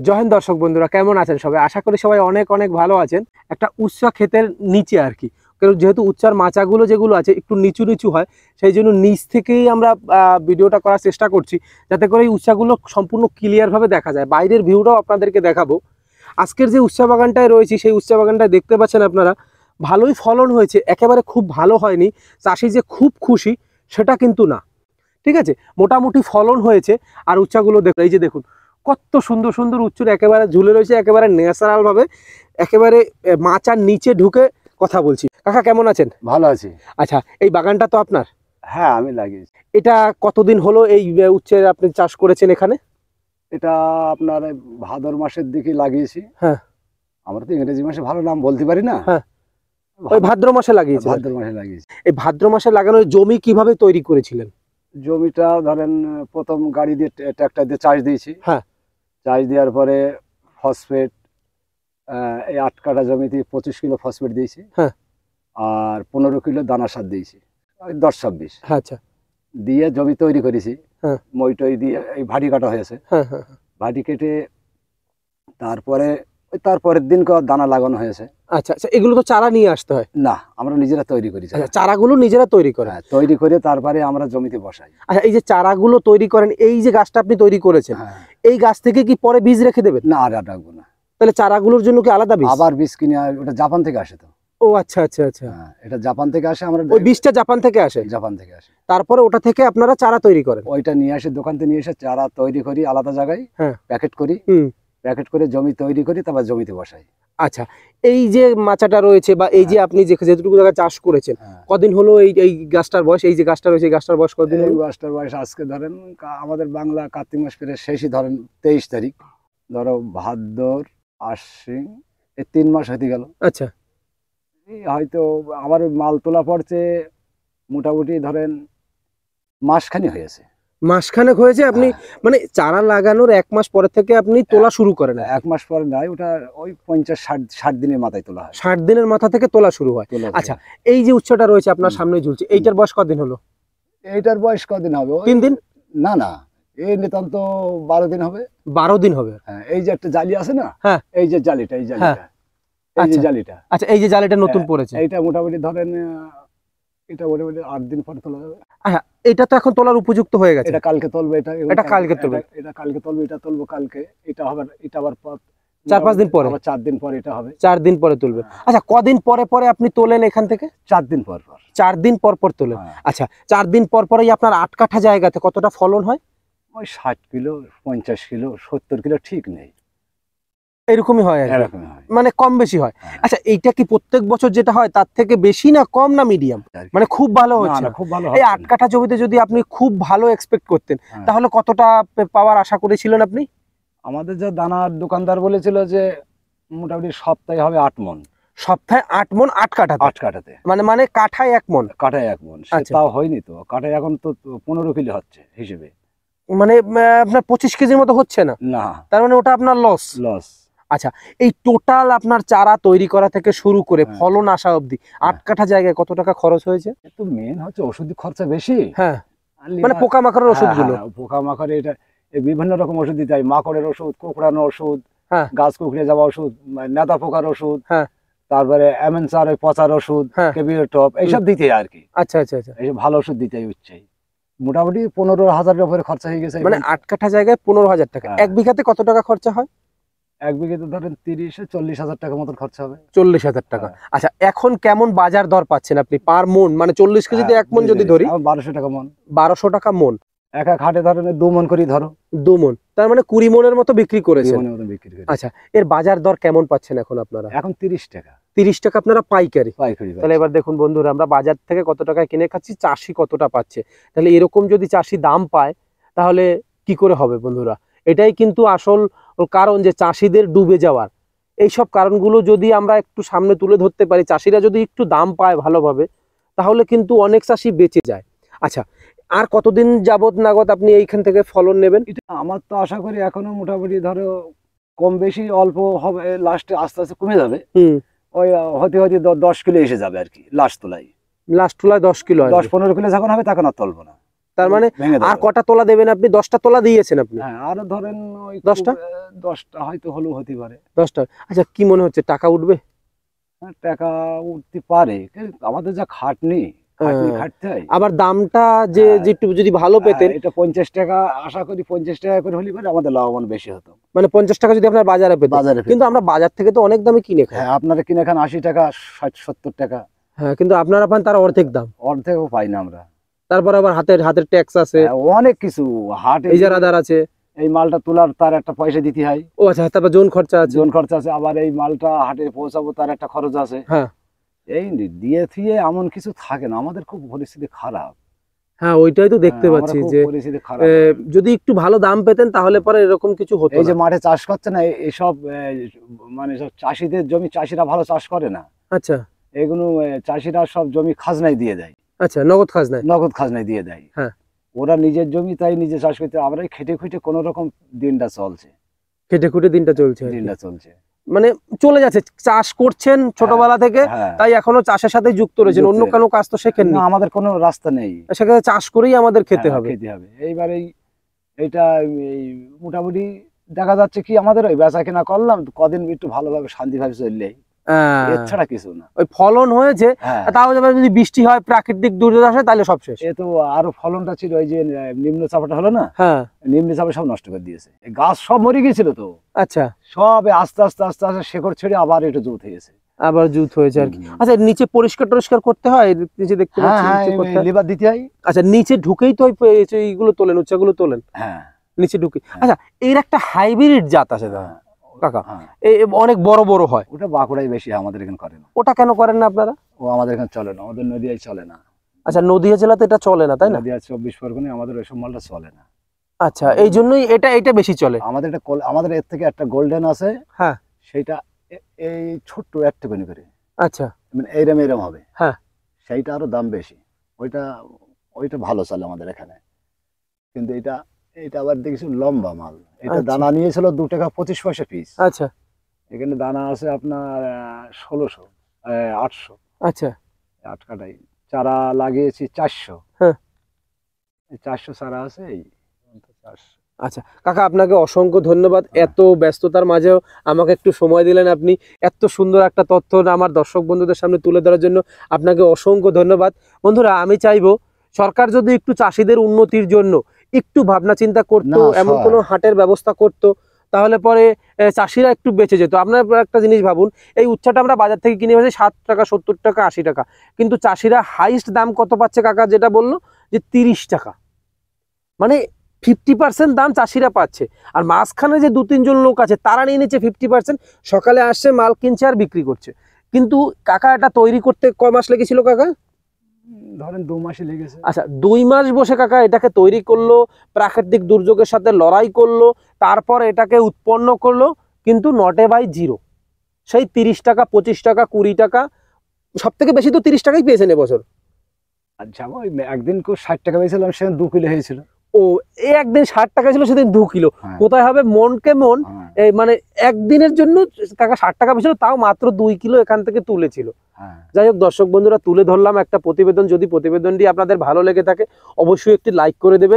জয় হিন্দ দর্শক বন্ধুরা, কেমন আছেন সবাই? আশা করি সবাই অনেক অনেক ভালো আছেন। একটা উচ্চা ক্ষেতের নিচে আর কি, কারণ যেহেতু উচ্চার মাচাগুলো যেগুলো আছে একটু নিচু নিচু হয়, সেই জন্য নিচ থেকেই আমরা ভিডিওটা করার চেষ্টা করছি, যাতে করে এই উচ্চাগুলো সম্পূর্ণ ক্লিয়ারভাবে দেখা যায়। বাইরের ভিউটাও আপনাদেরকে দেখাবো। আজকের যে উচ্চা বাগানটায় রয়েছি, সেই উচ্চা বাগানটায় দেখতে পাচ্ছেন আপনারা ভালোই ফলন হয়েছে, একেবারে খুব ভালো হয়নি। চাষি যে খুব খুশি সেটা কিন্তু না, ঠিক আছে, মোটামুটি ফলন হয়েছে। আর উচ্চাগুলো দেখুন, এই যে দেখুন কত সুন্দর সুন্দর উচ্চুর একেবারে ঝুলে রয়েছে, একেবারে ন্যাচারাল ভাবে, একেবারে মাচার নিচে ঢুকে কথা বলছি। কাকা কেমন আছেন? ভালো আছি। আচ্ছা, এই বাগানটা তো আপনার? হ্যাঁ, আমি লাগিয়েছি। এটা কতদিন হলো এই উচ্চের আপনি চাষ করেছেন এখানে? এটা আপনার ভাদর মাসের দিকে লাগিয়েছি। হ্যাঁ, আমরা তো ইংরেজি মাসে ভালো নাম বলতে পারি না। হ্যাঁ, ওই ভাদ্র মাসে লাগিয়েছি। ভাদ্র মাসে লাগিয়েছি। এই ভাদ্র মাসে লাগানোর জমি কিভাবে তৈরি করেছিলেন? জমিটা ধরেন প্রথম গাড়ি দিয়ে ট্রাক্টর দিয়ে চাষ দিয়েছি। হ্যাঁ, চাষ দেওয়ার পরে ফসফেট, এই 8 কাঠা জমিতে 25 কিলো ফসফেট দিয়েছি। হ্যাঁ, আর 15 কিলো দানা সার দিয়েছি, 10-26 আচ্ছা, দিয়ে জমি তৈরি করেছি। হ্যাঁ, মই দিয়ে এই ভাটি কাটা হয়েছে। হ্যাঁ, হ্যাঁ, ভাটি কেটে তারপরে তারপরের দিন দানা লাগানো হয়েছে। আচ্ছা আচ্ছা, এগুলো তো চারা নিয়ে আসতে হয়? না, আমরা নিজেরা তৈরি করি। আচ্ছা, চারাগুলো নিজেরা তৈরি করেন? হ্যাঁ, তৈরি করে তারপরে আমরা জমিতে বসাই। আচ্ছা, এই যে চারাগুলো তৈরি করেন, এই যে গাছটা আপনি তৈরি করেছেন, হ্যাঁ, এই গাছ থেকে কি পরে বীজ রেখে দেবেন? না, আর রাখবো না। তাহলে চারাগুলোর জন্য কি আলাদা বীজ? আবার বীজ কিনে, ওটা জাপান থেকে আসে। তো ও আচ্ছা আচ্ছা আচ্ছা, হ্যাঁ, এটা জাপান থেকে আসে। আমরা ওই বীজটা জাপান থেকে আসে? জাপান থেকে আসে। তারপরে ওটা থেকে আপনারা চারা তৈরি করেন? ওইটা নিয়ে আসে, দোকান থেকে নিয়ে এসে চারা তৈরি করি আলাদা জায়গায়। হ্যাঁ, প্যাকেট করি। প্যাকেট করে জমি তৈরি করি, তারপর জমিতে বসাই। আচ্ছা, এই যে মাচাটা রয়েছে বা এই যে আপনি যেটুকু জায়গা চাষ করেছেন, কদিন হলো এই গাছটার বয়স? এই যে গাছটা রয়েছে, এই গাছটার বয়স কতদিন হলো? এই গাছটার বয়স আজকে ধরেন আমাদের বাংলা কার্তিক মাস পেরে শেষই ধরেন 23 তারিখ, ধরো ভাদ্র আশ্বিন, এই 3 মাস হতে গেল। আচ্ছা, এই হয়তো আমার মাল তোলা পড়ছে মোটামুটি ধরেন মাসখানি হয়েছে। মাসখানেক হয়েছে? আপনি মানে চারা লাগানোর 1 মাস পরে থেকে আপনি তোলা শুরু করেন? 1 মাস পরে নয়, ওটা ওই 50-60 দিনের মাথায় তোলা হয়। 60 দিনের মাথা থেকে তোলা শুরু হয়। আচ্ছা, এই যে উচ্চটা রয়েছে আপনার সামনে ঝুলছে, এইটার বয়স কদিন হলো? এইটার বয়স কদিন হবে? 3 দিন? না না, এই নিতান্ত 12 দিন হবে। 12 দিন হবে? হ্যাঁ, এই যে একটা জালি আছে না, হ্যাঁ, এই যে জালিটা, এই যে জালিটা। আচ্ছা, এই যে জালিটা নতুন পড়েছে, এইটা মোটামুটি ধরেন এটা মোটামুটি 8 দিন পরে তোলা যাবে। আচ্ছা, এটা তো এখন তোলার উপযুক্ত হয়ে গেছে? এটা কালকে তুলবে। এটা কালকে তুলবে? এটা কালকে তুলবে, এটা তুলবো কালকে। এটা হবে, এটা আবার 4-5 দিন পরে? আবার 4 দিন পরে এটা হবে। 4 দিন পরে তুলবে? আচ্ছা, কদিন পরে পরে আপনি তোলেন এখান থেকে? 4 দিন পর পর। 4 দিন পর পর তোলেন? আচ্ছা, 4 দিন পর পরেই আপনার 8 কাঠা জায়গাতে কতটা ফলন হয়? ওই 60 কিলো, 50 কিলো, 70 কিলো, ঠিক নেই, এরকমই হয় আর এরকম হয়, মানে কম বেশি হয়। আচ্ছা, এইটা কি প্রত্যেক বছর যেটা হয় তার থেকে বেশি, না কম, না মিডিয়াম? মানে খুব ভালো হচ্ছে না? খুব ভালো। এই 8 কাঠা জমিতে যদি আপনি খুব ভালো এক্সপেক্ট করতেন, তাহলে কতটা পাওয়ার আশা করেছিলেন আপনি? আমাদের যে দানার দোকানদার বলেছিল যে মোটামুটি সপ্তাহে হবে 8 মণ। সপ্তাহে 8 মণ 8 কাঠাতে? 8 কাঠাতে মানে কাঠায় 1 মণ? কাঠায় 1 মণ। তাও হয়নি তো, কাঠায় এখন তো 15 কিলো হচ্ছে হিসেবে। মানে আপনার 25 কেজির মতো হচ্ছে না? না, তার মানে ওটা আপনার লস? আচ্ছা, এই টোটাল আপনার চারা তৈরি করা থেকে শুরু করে ফলন আসা অবধি 8 কাঠা জায়গায় কত টাকা খরচ হয়েছে? তো মেন হচ্ছে ওষুধ খরচা বেশি। হ্যাঁ, মানে পোকামাকড়ের ওষুধগুলো? পোকামাকড়, এটা বিভিন্ন রকম ওষুধ দিতে হয়। মাকড়ের ওষুধ, কোঁকড়ানো ওষুধ, হ্যাঁ, গাছ কুকড়ে যাওয়া ওষুধ, নেতা পোকার ওষুধ, হ্যাঁ, তারপরে অ্যামেনসার ওই পচার ওষুধ, কেবির টপ, এইসব দিতে হয় আর কি। আচ্ছা আচ্ছা আচ্ছা, এইসব ভালো ওষুধ দিতে হচ্ছে। মোটামুটি 15,000-এর উপরে খরচা হয়ে গেছে। মানে 8 কাঠা জায়গায় 15,000 টাকা। 1 বিঘাতে কত টাকা খরচা হয়? 1 বিঘাতে ধরেন 30-40 হাজার টাকা মতন খরচা হবে। 40,000 টাকা। আচ্ছা, এখন কেমন বাজার দর পাচ্ছেন আপনি পার মন? মানে 40 কেজিতে 1 মন যদি ধরি, 1200 টাকা মন। 1200 টাকা মন? এক হাটে ধরেন 2 মন করে ধরো। 2 মন, তার মানে 20 মনের মতো বিক্রি করেছেন? আচ্ছা, এর বাজার দর কেমন পাচ্ছেন এখন আপনারা? এখন 30 টাকা। 30 টাকা আপনারা পাইকারি? তাহলে এবার দেখুন বন্ধুরা, আমরা বাজার থেকে কত টাকায় কিনে খাচ্ছি, চাষি কতটা পাচ্ছে। তাহলে এরকম যদি চাষি দাম পায় তাহলে কি করে হবে বন্ধুরা? এটাই কিন্তু আসল কারণ, যে চাষিদের ডুবে যাওয়ার। এইসব কারণগুলো যদি আমরা একটু সামনে তুলে ধরতে পারি, চাষিরা যদি একটু দাম পায় ভালোভাবে, তাহলে কিন্তু অনেক চাষি বেঁচে যায়। আচ্ছা, আর কতদিন যাবত নাগত আপনি এইখান থেকে ফলন নেবেন? আমার তো আশা করি এখনো মোটামুটি ধরো কম বেশি অল্প হবে, লাস্টে আস্তে আস্তে কমে যাবে। ওই হতে হতে 10 কিলো এসে যাবে আর কি লাস্ট তোলায়। 10 কিলো? 10-15 কিলো যখন হবে তখন আর তুলবো না। তার মানে ভেঙে আর দেবে। কটা তোলা দেবেন আপনি? 10টা তোলা দিয়েছেন আপনি? হ্যাঁ, আরো ধরেন ওই 10টা? 10টা হয়তো হলেও হতে পারে। 10টা। আচ্ছা, কি মনে হচ্ছে টাকা উঠবে? হ্যাঁ, টাকা উঠতে পারে, কিন্তু আমাদের যা খাটনি খাটতে হয়। আবার দামটা যে হ্যাঁ, যে একটু যদি ভালো পেতেন, এটা 50 টাকা, আশা করি 50 টাকা করে হলে পরে আমাদের লাভবান বেশি হতো। মানে 50 টাকা যদি আপনার বাজারে পেতেন, বাজারে কিন্তু আমরা বাজার থেকে তো অনেক দামে কিনে খাই। হ্যাঁ, আপনারা কিনে খান 80 টাকা, 60-70 টাকা, হ্যাঁ, কিন্তু আপনারা পান তার অর্ধেক দাম। অর্ধেকও পাই না আমরা। তারপর আবার হাতের ট্যাক্স আছে, হ্যাঁ, অনেক কিছু হাটে ইজারাদার আছে। এই মালটা তোলার তার একটা পয়সা দিতে হয়, ও আচ্ছা, তারপর জোন খরচা আছে। জন খরচ আছে, আবার এই মালটা হাটে পৌঁছাবো তার একটা খরচ আছে। হ্যাঁ এই দিয়ে থিয়ে এমন কিছু থাকে না, আমাদের খুব পরিস্থিতি খারাপ। হ্যাঁ, ওইটাই তো দেখতে হ্যাঁ, আমরা পাচ্ছি খুব যে পরিস্থিতি খারাপ। যদি একটু ভালো দাম পেতেন তাহলে পরে এরকম কিছু হতো এই যে না। মাঠে চাষ করছে না, এইসব মানে সব চাষিদের জমি চাষিরা ভালো চাষ করে না, আচ্ছা এগুলো চাষিরা সব জমি খাজনায় দিয়ে দেয়, আচ্ছা, নগদ খাজনায়। নগদ খাজনায় দিয়ে দেয়। হ্যাঁ। ওরা নিজের জমি তাই নিজে চাষ করতে, আমরা এই খেটে খুঁটে কোনো রকম দিনটা চলছে, খেটে খুটে দিনটা চলছে আর কি। দিনটা চলছে। মানে চলে যাচ্ছে, চাষ করছেন ছোটবেলা থেকে, হ্যাঁ, তাই এখনো চাষের সাথে যুক্ত রয়েছেন, যুক্ত। অন্য কোনো কাজ তো শেখেননি। না, আমাদের কোনো রাস্তা নেই, সেখানে চাষ করেই আমাদের খেতে হ্যাঁ, হবে। খেতে হবে। এইবার এইটা এই মোটামুটি দেখা যাচ্ছে কি, আমাদের ওই বেচা কেনা করলাম কদিন, একটু ভালোভাবে শান্তিভাবে চললেই, এর ছাড়া কিছু না। ওই ফলন হয়েছে, হ্যাঁ, তাও এবার যদি বৃষ্টি হয়, প্রাকৃতিক দুর্যোগ আসে, তাহলে সব শেষ। এ তো আরো ফলনটা ছিল, ওই যে নিম্নচাপটা হলো না, হ্যাঁ নিম্নচাপে সব নষ্ট করে দিয়েছে, এই গাছ সব মরে গিয়েছিল তো, আচ্ছা, সব আস্তে আস্তে আস্তে আস্তে শেকড় ছেড়ে আবার একটু জুত হয়েছে। আবার জুত হয়েছে আর কি। হুম। আচ্ছা, নিচে পরিষ্কার টরিষ্কার করতে হয়, নিচে দেখতে হ্যাঁ, পাচ্ছি হ্যাঁ, নিচে করতে হয়। লিভার দিতে হয়। আচ্ছা, নিচে ঢুকেই তো এইগুলো তোলেন, উচ্চাগুলো তোলেন হ্যাঁ, নিচে ঢুকে। হ্যাঁ। আচ্ছা, এর একটা হাইব্রিড জাত আছে দাদা, কাকা, হ্যাঁ, অনেক বড় বড় হয়, ওটা বাঁকুড়াই বেশি, আমাদের এখানে করে না। ওটা কেন করেন না আপনারা? ও আমাদের এখানে চলে না, আমাদের নদীয়ায় চলে না। আচ্ছা, নদীয়া জেলাতে এটা চলে না, তাই না? নদীয়া 24 পরগনায় আমাদের ওইসব মালটা চলে না। আচ্ছা, এই জন্যই এটা বেশি চলে। আমাদের আমাদের এর থেকে একটা গোল্ডেন আছে, হ্যাঁ। সেইটা এই ছোট্ট একটুখানি করে, আচ্ছা মানে এইরম হবে। হ্যাঁ। সেইটা আরো দাম বেশি, ওইটা ভালো চলে আমাদের এখানে। কিন্তু এটা আবার দেখছি লম্বা মাল, এটা আচ্ছা। দানা নিয়েছিল 2 টাকা 25 পয়সা পিস। আচ্ছা এখানে দানা আছে আপনার 1600, 800। আচ্ছা 8 কাটাই চারা লাগিয়েছি 400। হ্যাঁ। 400 চারা আছে, এই 400। আচ্ছা কাকা, আপনাকে অসংখ্য ধন্যবাদ, এত ব্যস্ততার মাঝেও আমাকে একটু সময় দিলেন, আপনি এত সুন্দর একটা তথ্য আমার দর্শক বন্ধুদের সামনে তুলে ধরার জন্য আপনাকে অসংখ্য ধন্যবাদ। বন্ধুরা, আমি চাইবো সরকার যদি একটু চাষিদের উন্নতির জন্য একটু ভাবনা চিন্তা করতো, না, এমন কোনো হাটের ব্যবস্থা করতো, তাহলে পরে চাষিরা একটু বেঁচে যেত। আপনার একটা জিনিস ভাবুন, এই উচ্ছাটা আমরা বাজার থেকে কিনে পাচ্ছি 7 টাকা, 70 টাকা, 80 টাকা, কিন্তু চাষিরা হাইস্ট দাম কত পাচ্ছে কাকা, যেটা বললো যে 30 টাকা, মানে 50% দাম চাষিরা পাচ্ছে। আর মাঝখানে যে 2-3 জন লোক আছে তারা নিয়ে নিচ্ছে 50%, সকালে আসছে, মাল কিনছে আর বিক্রি করছে। কিন্তু কাকা, এটা তৈরি করতে কয় মাস লেগেছিল কাকা? ধরেন 2 মাসই লেগেছে। আচ্ছা, 2 মাস বসে কাকা এটাকে তৈরি করলো, প্রাকৃতিক দুর্যোগের সাথে লড়াই করলো, তারপর এটাকে উৎপন্ন করলো, কিন্তু নটে বাই জিরো। সেই 30 টাকা, 25 টাকা, 20 টাকা, সব থেকে বেশি তো 30 টাকাই পেয়েছেন এবছর। আচ্ছা, ওই একদিন 60 টাকা পেয়েছিলাম, সেদিন 2 কিলো হয়েছিল। ও, একদিন 60 টাকা ছিল, সেদিন 2 কিলো। হ্যাঁ। কোথায় হবে মনকে মন, হ্যাঁ, এই মানে একদিনের জন্য কাকা 60 টাকা পেয়েছিল, তাও মাত্র 2 কিলো এখান থেকে তুলেছিল। হ্যাঁ। যাই হোক দর্শক বন্ধুরা, তুলে ধরলাম একটা প্রতিবেদন। যদি প্রতিবেদনটি আপনাদের ভালো লেগে থাকে অবশ্যই একটি লাইক করে দেবেন।